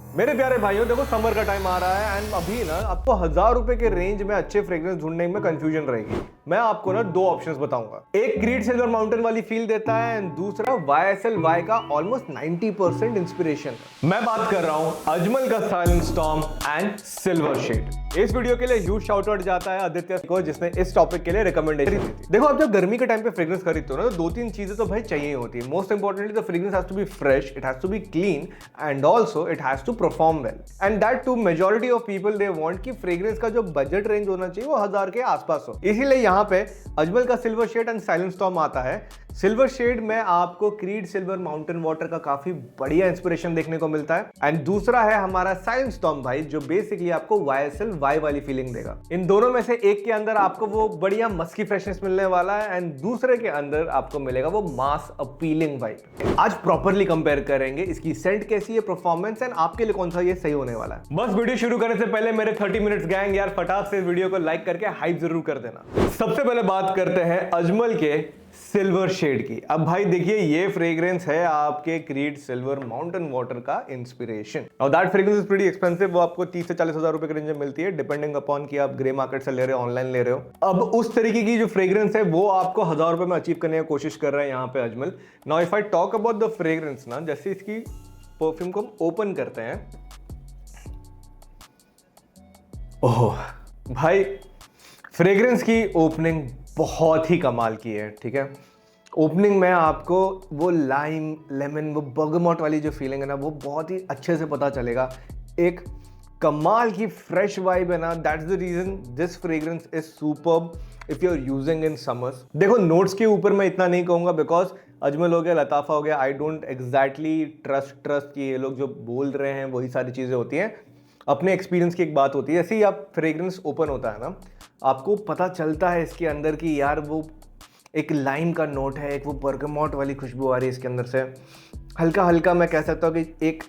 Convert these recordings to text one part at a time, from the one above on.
मेरे प्यारे भाइयों, देखो समर का टाइम आ रहा है एंड अभी ना आपको 1000 रुपए के रेंज में अच्छे फ्रेग्रेंस ढूंढने में कंफ्यूजन रहेगी। मैं आपको ना दो ऑप्शंस बताऊंगा। एक क्रीड सिल्वर माउंटेन वाली फील देता है एंड दूसरा YSL का ऑलमोस्ट 90% इंस्पिरेशन है। मैं बात कर रहा हूं अजमल का silent storm and silver shade. इस वीडियो के लिए ह्यूज शाउट आउट जाता है आदित्य को, जिसने इस टॉपिक के लिए रिकमेंडेशन दी थी। देखो, आप जब गर्मी के टाइम पे फ्रेग्रेंस खरीदते हो ना, तो दो तीन चीजें तो भाई चाहिए होती है। Most importantly the fragrance has to be fresh, it has to be clean and also it has to perform well. And that too majority of people they want कि फ्रेग्रेंस का जो बजट रेंज होना चाहिए वो 1000 के आसपास हो। इसीलिए यहाँ पे अजमल का silver shade and silent storm आता है। सिल्वर शेड में आपको क्रीड सिल्वर माउंटेन वाटर का काफी बढ़िया इंस्पिरेशन देखने को मिलता है एंड दूसरा है हमारा साइलेंट स्टॉर्म भाई, जो बेसिकली आपको YSL वाली फीलिंग देगा। इन दोनों में से एक के अंदर आपको वो बढ़िया मस्की फ्रेशनेस मिलने वाला है एंड दूसरे के अंदर आपको मिलेगा वो मास अपीलिंग वाइब। आज प्रॉपरली कंपेयर करेंगे इसकी सेंट कैसी है, परफॉर्मेंस एंड आपके लिए कौन सा ये सही होने वाला है। बस वीडियो शुरू करने से पहले मेरे 30 मिनट्स गैंग यार फटाक से इस वीडियो को लाइक करके हाइप जरूर कर देना। सबसे पहले बात करते हैं अजमल के सिल्वर शेड की। अब भाई देखिए, ये फ्रेग्रेंस है आपके क्रीड सिल्वर माउंटेन वाटर का इंस्पिरेशन। और that fragrance is pretty expensive. वो आपको 30 से 40 हजार रुपए के रेंज में मिलती है, डिपेंडिंग अपॉन कि आप ग्रे मार्केट से ले रहे हो, ऑनलाइन ले रहे हो। अब उस तरीके की जो फ्रेग्रेंस है वो आपको 1000 रुपए में अचीव करने की कोशिश कर रहे हैं यहाँ पे Ajmal. Now if I talk about the fragrance ना, जैसे इसकी परफ्यूम को हम ओपन करते हैं, ओह भाई फ्रेग्रेंस की ओपनिंग बहुत ही कमाल की है। ठीक है, ओपनिंग में आपको वो लाइम लेमन वो बर्गमॉट वाली जो फीलिंग है ना, वो बहुत ही अच्छे से पता चलेगा। एक कमाल की फ्रेश वाइब है ना, that's the reason this fragrance is superb if you are using in summers. देखो, नोट्स के ऊपर मैं इतना नहीं कहूंगा बिकॉज अजमल हो गया, लताफा हो गया, आई डोंट एग्जैक्टली ट्रस्ट कि ये लोग जो बोल रहे हैं वही सारी चीजें होती हैं। अपने एक्सपीरियंस की एक बात होती है। जैसे ही आप फ्रेग्रेंस ओपन होता है ना, आपको पता चलता है इसके अंदर कि यार वो एक लाइम का नोट है, एक वो बर्गमॉट वाली खुशबू आ रही है इसके अंदर से। हल्का हल्का मैं कह सकता हूँ कि एक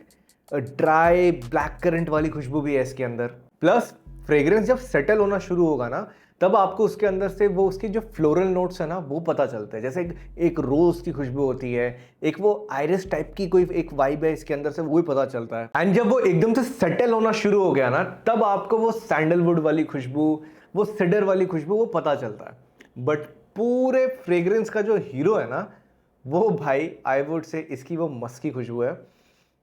ड्राई ब्लैक करंट वाली खुशबू भी है इसके अंदर। प्लस फ्रेग्रेंस जब सेटल होना शुरू होगा ना, तब आपको उसके अंदर से वो उसकी जो फ्लोरल नोट्स है ना वो पता चलते हैं। जैसे एक रोज की खुशबू होती है, एक वो आयरिस टाइप की कोई एक वाइब है इसके अंदर से, वो ही पता चलता है। एंड जब वो एकदम से सेटल होना शुरू हो गया ना, तब आपको वो सैंडलवुड वाली खुशबू, वो सिडर वाली खुशबू वो पता चलता है। बट पूरे फ्रेग्रेंस का जो हीरो है ना, वो भाई आई वुड से इसकी वो मस्की खुशबू है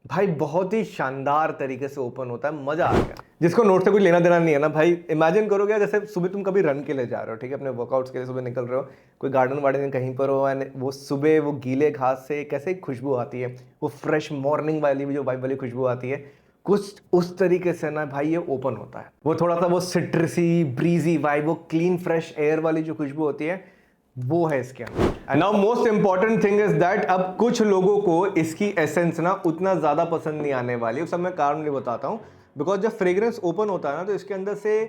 भाई। बहुत ही शानदार तरीके से ओपन होता है, मजा आ गया। जिसको नोट से कुछ लेना देना नहीं है ना भाई, इमेजिन करोगे जैसे सुबह तुम कभी रन के लिए जा रहे हो, ठीक है, अपने वर्कआउट्स के लिए सुबह निकल रहे हो, कोई गार्डन वार्डन कहीं पर हो एंड वो सुबह वो गीले घास से कैसे खुशबू आती है, वो फ्रेश मॉर्निंग वाली जो वाइब वाली खुशबू आती है, कुछ उस तरीके से ना भाई ये ओपन होता है। वो थोड़ा सा वो सिट्रसी ब्रीजी वाइब, वो क्लीन फ्रेश एयर वाली जो खुशबू होती है, वो है इसके अंदर। And now most important thing is that अब कुछ लोगों को इसकी एसेंस ना उतना ज्यादा पसंद नहीं आने वाली। उस सब मैं कारण नहीं बताता हूँ। बिकॉज जब फ्रेग्रेंस ओपन होता है ना, तो इसके अंदर से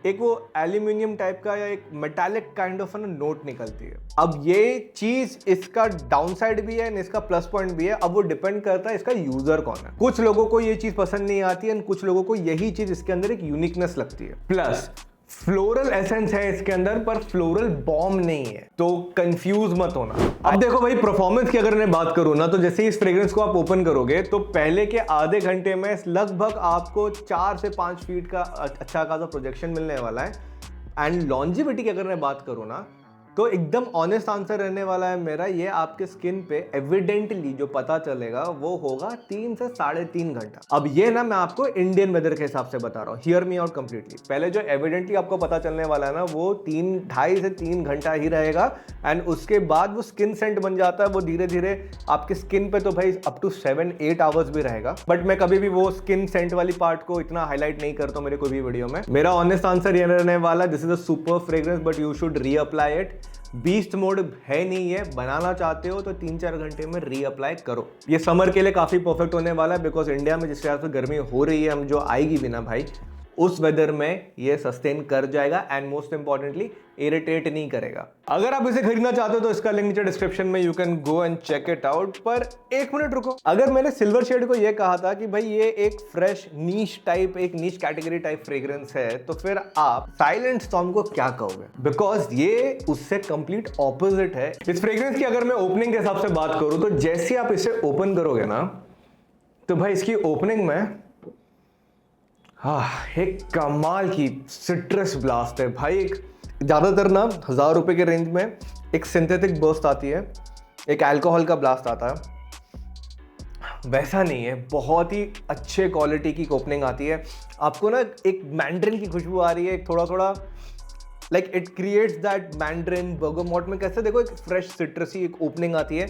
एक वो एल्यूमिनियम टाइप का या एक मेटालिक काइंड ऑफ नोट निकलती है। अब ये चीज इसका डाउन साइड भी है और इसका प्लस पॉइंट भी है। अब वो डिपेंड करता है इसका यूजर कौन है। कुछ लोगों को ये चीज पसंद नहीं आती है, कुछ लोगों को यही चीज इसके अंदर एक यूनिकनेस लगती है। प्लस फ्लोरल एसेंस है इसके अंदर, पर फ्लोरल बॉम्ब नहीं है, तो कंफ्यूज मत होना। अब देखो भाई, परफॉर्मेंस की अगर मैं बात करूं ना, तो जैसे इस फ्रेग्रेंस को आप ओपन करोगे तो पहले के आधे घंटे में लगभग आपको 4 से 5 फीट का अच्छा खासा प्रोजेक्शन मिलने वाला है। एंड लॉन्जिविटी की अगर मैं बात करूं ना, तो एकदम ऑनेस्ट आंसर रहने वाला है मेरा, ये आपके स्किन पे एविडेंटली जो पता चलेगा वो होगा 3 से 3.5 घंटा। अब ये ना मैं आपको इंडियन वेदर के हिसाब से बता रहा हूँ, हियर मी आउट कंप्लीटली। पहले जो एविडेंटली आपको पता चलने वाला है ना, वो 2.5 से 3 घंटा ही रहेगा। एंड उसके बाद वो स्किन सेंट बन जाता है, वो धीरे धीरे आपके स्किन पे तो भाई अप टू 7-8 आवर्स भी रहेगा। बट मैं कभी भी वो स्किन सेंट वाली पार्ट को इतना हाईलाइट नहीं करता हूँ मेरे कोई भी वीडियो में। मेरा ऑनेस्ट आंसर ये रहने वाला, this is a super fragrance but you should reapply it. Beast mode है नहीं है, बनाना चाहते हो तो 3-4 घंटे में रीअप्लाई करो। ये समर के लिए काफी परफेक्ट होने वाला है, बिकॉज इंडिया में जिस तरह से गर्मी हो रही है, हम जो आएगी भी ना भाई, उस वेदर में ये सस्टेन कर जाएगा एंड मोस्ट इंपॉर्टेंटली इरिटेट नहीं करेगा। अगर आप इसे खरीदना चाहते हो तो इसका लिंक नीचे डिस्क्रिप्शन में, you can go and check it out. पर एक मिनट रुको, अगर मैंने सिल्वर शेड को ये कहा था कि भाई ये एक फ्रेश नीश टाइप, एक नीश कैटेगरी टाइप फ्रेग्रेंस है, तो फिर आप साइलेंट स्टॉर्म को क्या कहोगे? बिकॉज ये उससे कंप्लीट ऑपोजिट है। इस फ्रेग्रेंस की अगर मैं ओपनिंग के हिसाब से बात करूं, तो जैसे आप इसे ओपन करोगे ना, तो भाई इसकी ओपनिंग में हाँ, एक कमाल की सिट्रस ब्लास्ट है भाई। एक ज़्यादातर ना 1000 रुपये के रेंज में एक सिंथेटिक बर्स्ट आती है, एक अल्कोहल का ब्लास्ट आता है, वैसा नहीं है। बहुत ही अच्छे क्वालिटी की ओपनिंग आती है। आपको ना एक मैंड्रिन की खुशबू आ रही है, एक थोड़ा थोड़ा like it creates that mandarin bergamot में कैसे देखो एक फ्रेश सिट्रसी एक ओपनिंग आती है,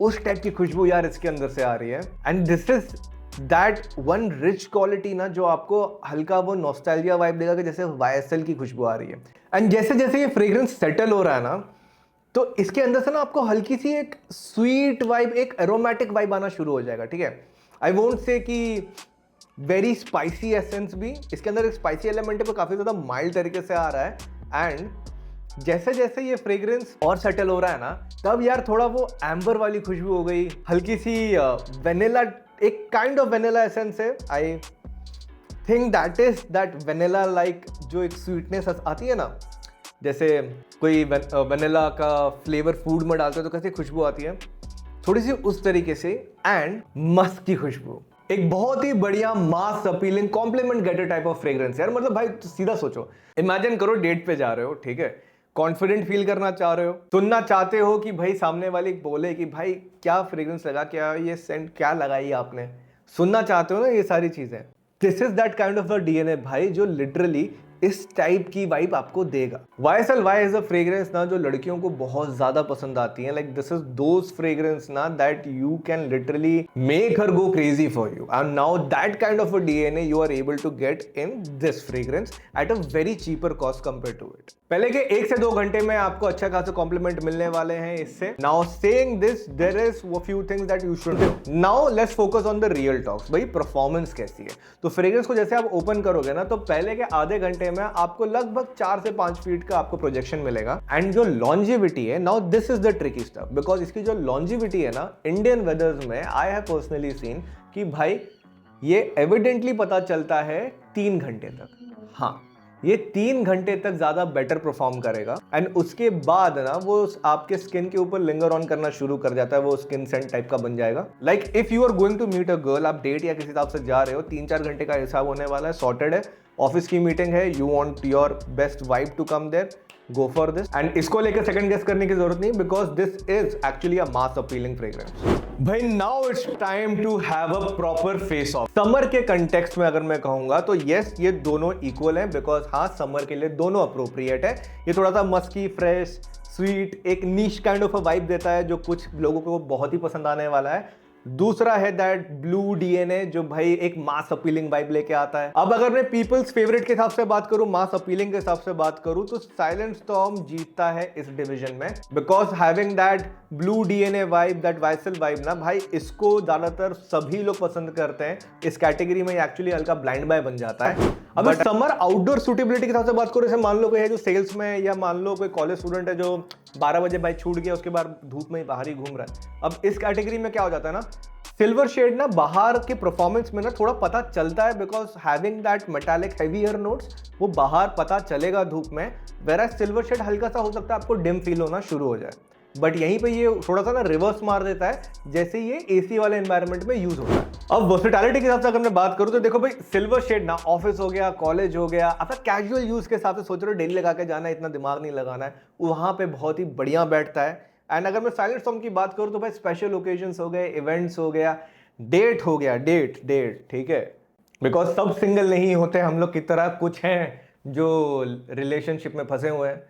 उस टाइप की खुशबू यार इसके अंदर से आ रही है। And this is that one rich quality ना जो आपको हल्का वो नॉस्टैल्जिया वाइब देगा कि जैसे YSL की खुशबू आ रही है। एंड जैसे जैसे ये फ्रेग्रेंस सेटल हो रहा है ना, तो इसके अंदर से ना आपको हल्की सी एक स्वीट वाइब, एक एरोमेटिक वाइब आना शुरू हो जाएगा। ठीक है, आई वोंट से कि वेरी स्पाइसी एसेंस भी इसके अंदर, एक स्पाइसी एलिमेंट है पर काफी ज्यादा माइल्ड तरीके से आ रहा है। एंड जैसे जैसे ये फ्रेग्रेंस और सेटल हो रहा है ना, तब यार थोड़ा वो एम्बर वाली खुशबू हो गई, हल्की सी वेनिला, एक काइंड ऑफ वेनिला एसेंस है। I think that is that vanilla like जो एक स्वीटनेस आती है ना, जैसे कोई वेनिला का फ्लेवर फूड में डालते हैं तो कैसे खुशबू आती है, थोड़ी सी उस तरीके से। एंड मस्क की खुशबू, एक बहुत ही बढ़िया mass appealing compliment getter type of fragrance यार। मतलब भाई तो सीधा सोचो, इमेजिन करो डेट पे जा रहे हो, ठीक है, कॉन्फिडेंट फील करना चाह रहे हो, सुनना चाहते हो कि भाई सामने वाले बोले कि भाई क्या फ्रेग्रेंस लगा, क्या ये सेंट क्या लगाई आपने, सुनना चाहते हो ना ये सारी चीजें। This is that kind of a DNA भाई जो लिटरली इस टाइप की वाइब आपको देगा। YSL Y is a fragrance ना जो लड़कियों को बहुत ज्यादा पसंद आती है। Like this is those fragrance ना that you can literally make her go crazy for you, and now that kind of a DNA you are able to get in this fragrance at a very cheaper cost compare to it. पहले के 1 से 2 घंटे में आपको अच्छा खासा complement मिलने वाले हैं इससे। Now saying this there is वो few things that you should do. Now let's focus on the real talks. भाई परफॉर्मेंस कैसी है? तो फ्रेग्रेंस को जैसे आप ओपन करोगे ना, तो पहले के आधे घंटे में आपको लगभग 4 से 5 फीट का आपको प्रोजेक्शन मिलेगा। एंड जो लॉन्जिविटी है, now this is the tricky stuff, because इसकी जो लॉन्जिविटी है ना, इंडियन वेदर्स में आई हैव पर्सनली सीन कि भाई ये एविडेंटली पता चलता है 3 घंटे तक। हाँ, ये 3 घंटे तक ज्यादा बेटर परफॉर्म करेगा। एंड उसके बाद ना वो आपके स्किन के ऊपर लिंगर ऑन करना शुरू कर जाता है, वो स्किन सेंट टाइप का बन जाएगा। Like if you are going to meet a girl, आप डेट या किसी हिसाब से जा रहे हो, 3-4 घंटे का हिसाब होने वाला है, सॉर्टेड है, ऑफिस की मीटिंग है, you want your best vibe to come there, go for this. And इसको लेकर सेकंड गेस करने की जरूरत नहीं, because this is actually a mass appealing fragrance. भाई now it's time to have a proper face off. Summer के context में अगर मैं कहूंगा तो यस, ये दोनों इक्वल हैं, बिकॉज हाँ समर के लिए दोनों अप्रोप्रिएट है। ये थोड़ा सा मस्की, फ्रेश, स्वीट, एक नीश काइंड ऑफ अ वाइब देता है जो कुछ लोगों को बहुत ही पसंद आने वाला है। दूसरा है दैट ब्लू DNA जो भाई एक मास अपीलिंग वाइब लेके आता है। अब अगर मैं पीपल्स फेवरेट के हिसाब से बात करूं, मास अपीलिंग के हिसाब से बात करूं, तो साइलेंट स्टॉर्म जीतता है इस डिवीजन में, because having that blue DNA vibe, that YSL vibe ना भाई, इसको ज्यादातर सभी लोग पसंद करते हैं। इस कैटेगरी में एक्चुअली हल्का ब्लाइंड बाय बन जाता है। अब समर आउटडोर सूटेबिलिटी के हिसाब से बात करूं, जैसे मान लो कोई है जो सेल्स में, या मान लो कोई कॉलेज स्टूडेंट है जो 12 बजे बाइक छूट गया, उसके बाद धूप में बाहर ही घूम रहा है। अब इस कैटेगरी में क्या हो जाता है ना, सिल्वर शेड ना बाहर के परफॉर्मेंस में ना थोड़ा पता चलता है, because having that metallic heavier notes, वो बाहर पता चलेगा धूप में। वेरा सिल्वर शेड हल्का सा हो सकता है आपको डिम फील होना शुरू हो जाए, बट यहीं पे ये थोड़ा सा ना रिवर्स मार देता है जैसे ये AC वाले एनवायरनमेंट में यूज होता है। अब वर्सेटैलिटी के हिसाब से अगर मैं बात करूं तो देखो भाई, सिल्वर शेड ना ऑफिस हो गया, कॉलेज हो गया, आपका कैजुअल यूज के हिसाब से सोच रहे हो, डेली लगा के जाना है, इतना दिमाग नहीं लगाना है, वहां पे बहुत ही बढ़िया बैठता है। एंड अगर मैं साइलेंट स्टॉर्म की बात करूं तो भाई स्पेशल ओकेजन्स हो गए, इवेंट्स हो गया, डेट हो गया, डेट, ठीक है, बिकॉज सब सिंगल नहीं होते हम लोग की तरह, कुछ हैं जो रिलेशनशिप में फंसे हुए हैं,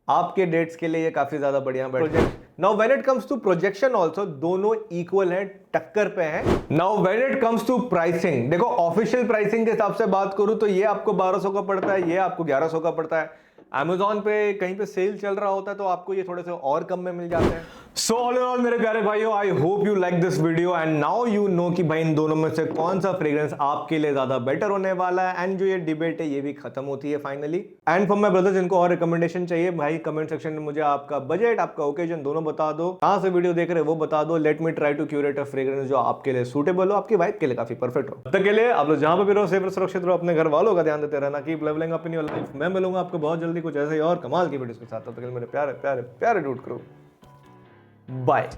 आपके डेट्स के लिए ये काफी ज्यादा बढ़िया project. Now when it comes to projection also दोनों इक्वल हैं, टक्कर पे हैं। Now when it comes to pricing, देखो ऑफिशियल प्राइसिंग के हिसाब से बात करूं तो ये आपको 1200 का पड़ता है, ये आपको 1100 का पड़ता है। Amazon पे कहीं पे सेल चल रहा होता है तो आपको ये थोड़े से और कम में मिल जाते हैं। सो ऑल इन ऑल मेरे प्यारे भाइयों, I hope you like this video and now you know कि भाई इन दोनों में से कौन सा फ्रेग्रेंस आपके लिए ज्यादा बेटर होने वाला है। एंड जो ये डिबेट है ये भी खत्म होती है finally. And for my brothers, जिनको और रिकमेंडेशन चाहिए भाई, कमेंट सेक्शन में मुझे आपका बजट, आपका ओकेजन दोनों बता दो, कहां से वीडियो देख रहे हो वो बता दो। Let me try to curate a fragrance जो आपके लिए सूटेबल हो, आपकी वाइब के लिए काफी परफेक्ट हो। तब तक के लिए आप लोग जहां पर भी रहो सेफ और सुरक्षित रहो, अपने घर वालों का ध्यान देते रहना, keep levelling up in your life. मैं मिलूंगा आपको बहुत जल्दी कुछ ऐसे ही और कमाल की वीडियोस के साथ। तब तक के लिए मेरे प्यारे प्यारे प्यारे डूड करो, बाय।